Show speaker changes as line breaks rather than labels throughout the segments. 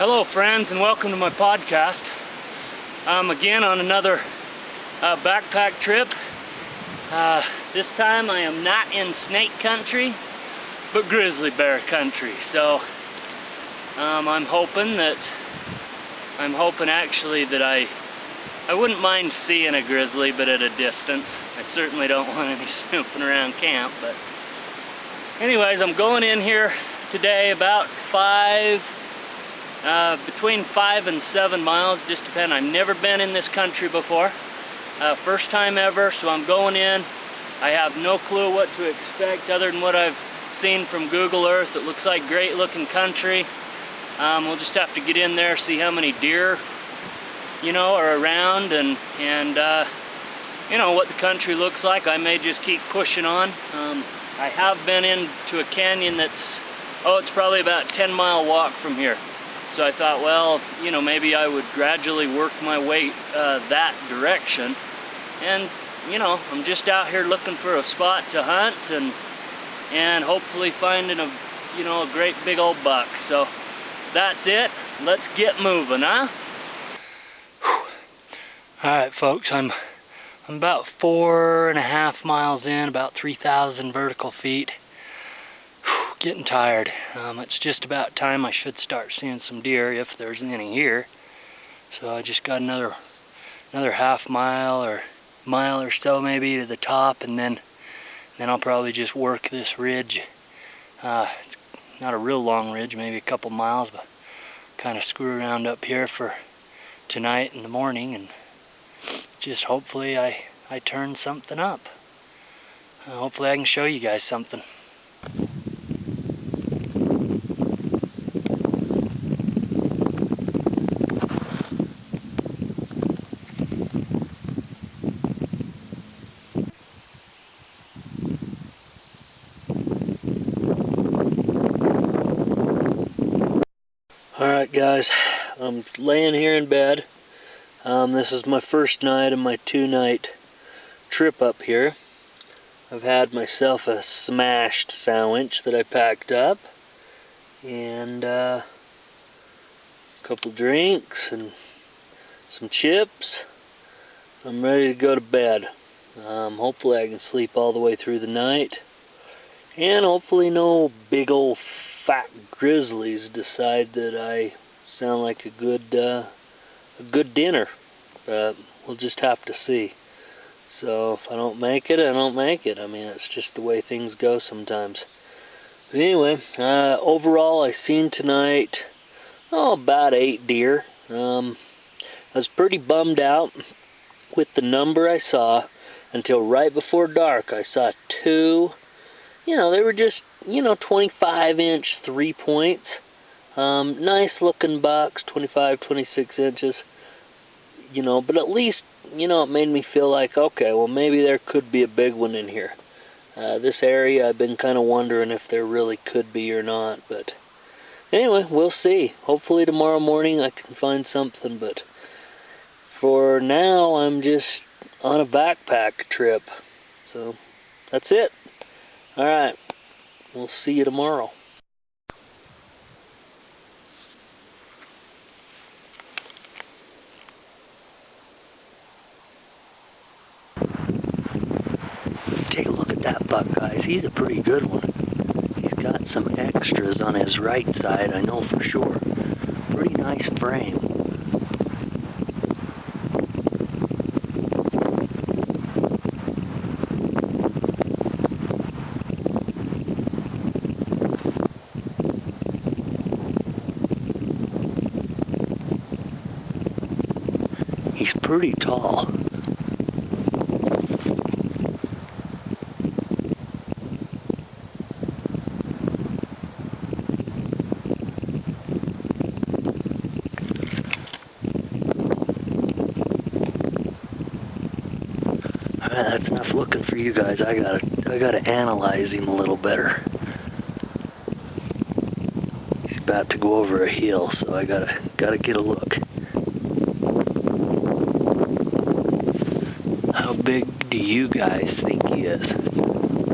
Hello friends, and welcome to my podcast. Again on another backpack trip. This time I am not in snake country, but grizzly bear country. So I'm hoping actually that I wouldn't mind seeing a grizzly, but at a distance. I certainly don't want any snooping around camp. But anyways, I'm going in here today about between 5 and 7 miles, just depending. I've never been in this country before, first time ever, so I'm going in. I have no clue what to expect other than what I've seen from Google Earth. It looks like great looking country. We'll just have to get in there, see how many deer, are around, and what the country looks like. I may just keep pushing on. I have been into a canyon that's, it's probably about a 10-mile walk from here. So I thought, well, maybe I would gradually work my way that direction. And, I'm just out here looking for a spot to hunt and hopefully finding a great big old buck. So that's it. Let's get moving, huh? Alright, folks, I'm about 4.5 miles in, about 3,000 vertical feet. Getting tired. It's just about time I should start seeing some deer, if there's any here. So I just got another half mile or mile or so maybe to the top, and then I'll probably just work this ridge. It's not a real long ridge, maybe a couple miles, but kind of screw around up here for tonight in the morning, and just hopefully I turn something up. Hopefully I can show you guys something. Alright guys, I'm laying here in bed. This is my first night of my 2-night trip up here. I've had myself a smashed sandwich that I packed up, and a couple drinks and some chips. I'm ready to go to bed. Hopefully I can sleep all the way through the night, and hopefully no big old fat grizzlies decide that I sound like a good dinner. But we'll just have to see. So if I don't make it, I don't make it. I mean, it's just the way things go sometimes. But anyway, overall I seen tonight about 8 deer. I was pretty bummed out with the number I saw until right before dark. I saw 2. They were just 25-inch 3-points. Nice looking bucks, 25, 26 inches. But at least, it made me feel like, okay, well maybe there could be a big one in here. This area I've been kind of wondering if there really could be or not. But anyway, we'll see. Hopefully tomorrow morning I can find something. But for now, I'm just on a backpack trip. So that's it. Alright, we'll see you tomorrow. Take a look at that buck, guys. He's a pretty good one. He's got some extras on his right side, I know for sure. Pretty nice frame. He's pretty tall. That's enough looking for you guys. I gotta analyze him a little better. He's about to go over a hill, so I gotta get a look. How big do you guys think he is?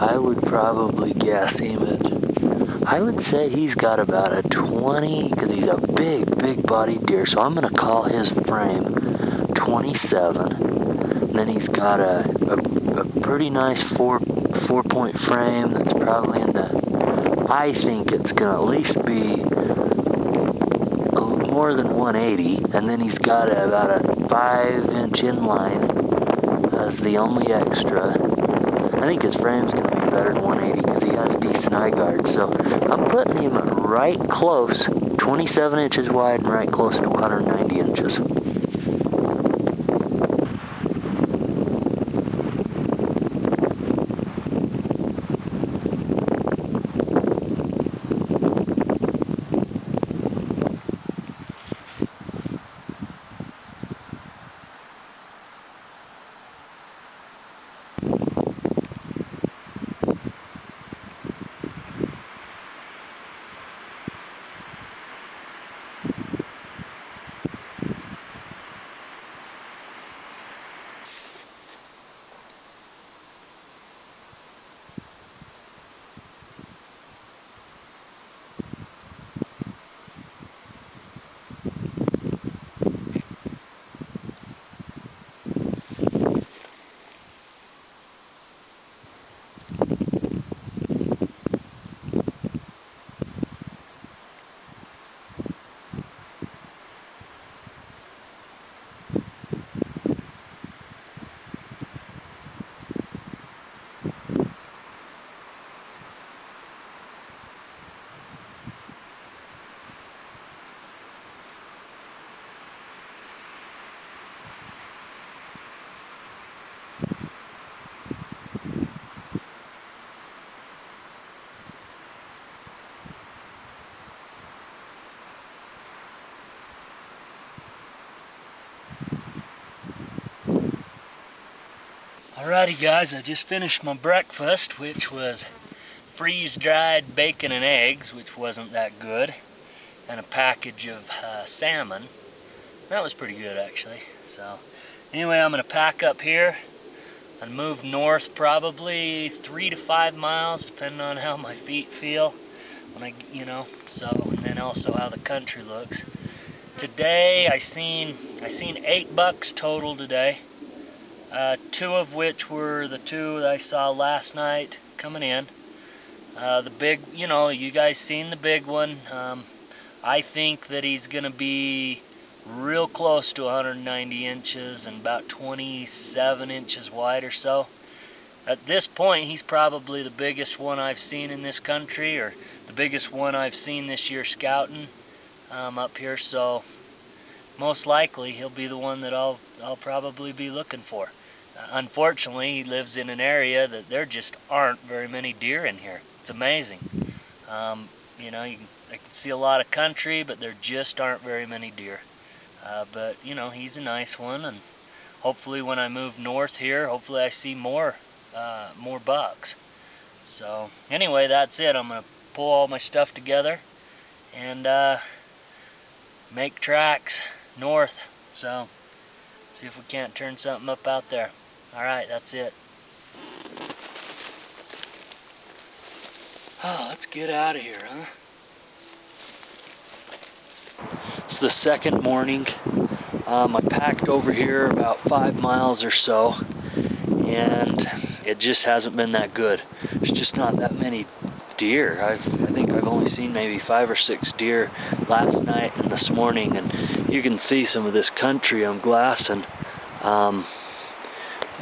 I would probably guess him at I would say he's got about a 20, because he's a big bodied deer, so I'm going to call his frame 27. And then he's got a pretty nice four-point frame that's probably in the, I think it's going to at least be more than 180, and then he's got about a 5-inch inline as the only extra. I think his frame's going to be better than 180 because he has decent eye guard. So I'm putting him right close, 27 inches wide and right close to 190 inches. Alrighty guys, I just finished my breakfast, which was freeze-dried bacon and eggs, which wasn't that good, and a package of salmon. That was pretty good actually. So anyway, I'm going to pack up here and move north probably 3 to 5 miles, depending on how my feet feel when I, and then also how the country looks. Today I seen 8 bucks total today. 2 of which were the 2 that I saw last night coming in. The big, you guys seen the big one. I think that he's going to be real close to 190 inches and about 27 inches wide or so. At this point, he's probably the biggest one I've seen in this country, or the biggest one I've seen this year scouting up here. So most likely he'll be the one that I'll probably be looking for. Unfortunately, he lives in an area that there just aren't very many deer in here. It's amazing. I can see a lot of country, but there just aren't very many deer. But he's a nice one, and hopefully when I move north here, hopefully I see more bucks. So anyway, that's it. I'm gonna pull all my stuff together and make tracks north. So see if we can't turn something up out there. Alright, that's it. Oh, let's get out of here, huh? It's the second morning. I packed over here about 5 miles or so, and it just hasn't been that good. There's just not that many deer. I think I've only seen maybe 5 or 6 deer last night and this morning, and you can see some of this country I'm glassing.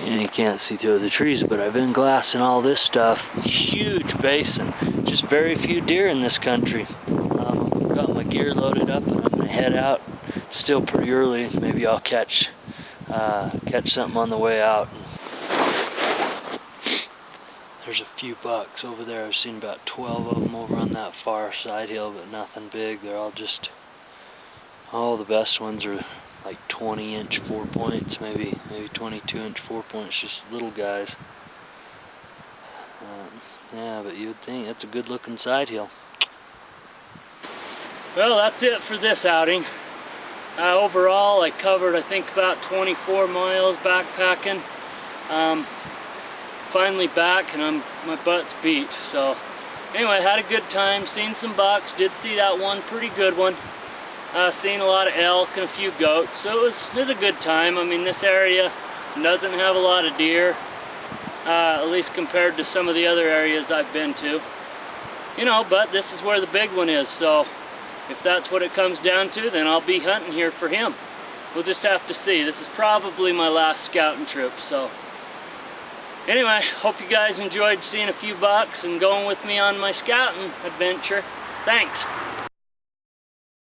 You can't see through the trees, but I've been glassing all this stuff. Huge basin. Just very few deer in this country. Got my gear loaded up and I'm going to head out. It's still pretty early. Maybe I'll catch something on the way out. There's a few bucks over there. I've seen about 12 of them over on that far side hill, but nothing big. They're all the best ones are like 20-inch 4-points, maybe 22-inch 4-points, just little guys. Yeah, but you would think that's a good-looking side hill. Well, that's it for this outing. Overall, I covered, I think, about 24 miles backpacking. Finally back, and my butt's beat. So Anyway, had a good time, seen some bucks, did see that one pretty good one. Seen a lot of elk and a few goats, so it was a good time. I mean, this area doesn't have a lot of deer, at least compared to some of the other areas I've been to. You know, but this is where the big one is, so if that's what it comes down to, then I'll be hunting here for him. We'll just have to see. This is probably my last scouting trip, so. Anyway, hope you guys enjoyed seeing a few bucks and going with me on my scouting adventure. Thanks.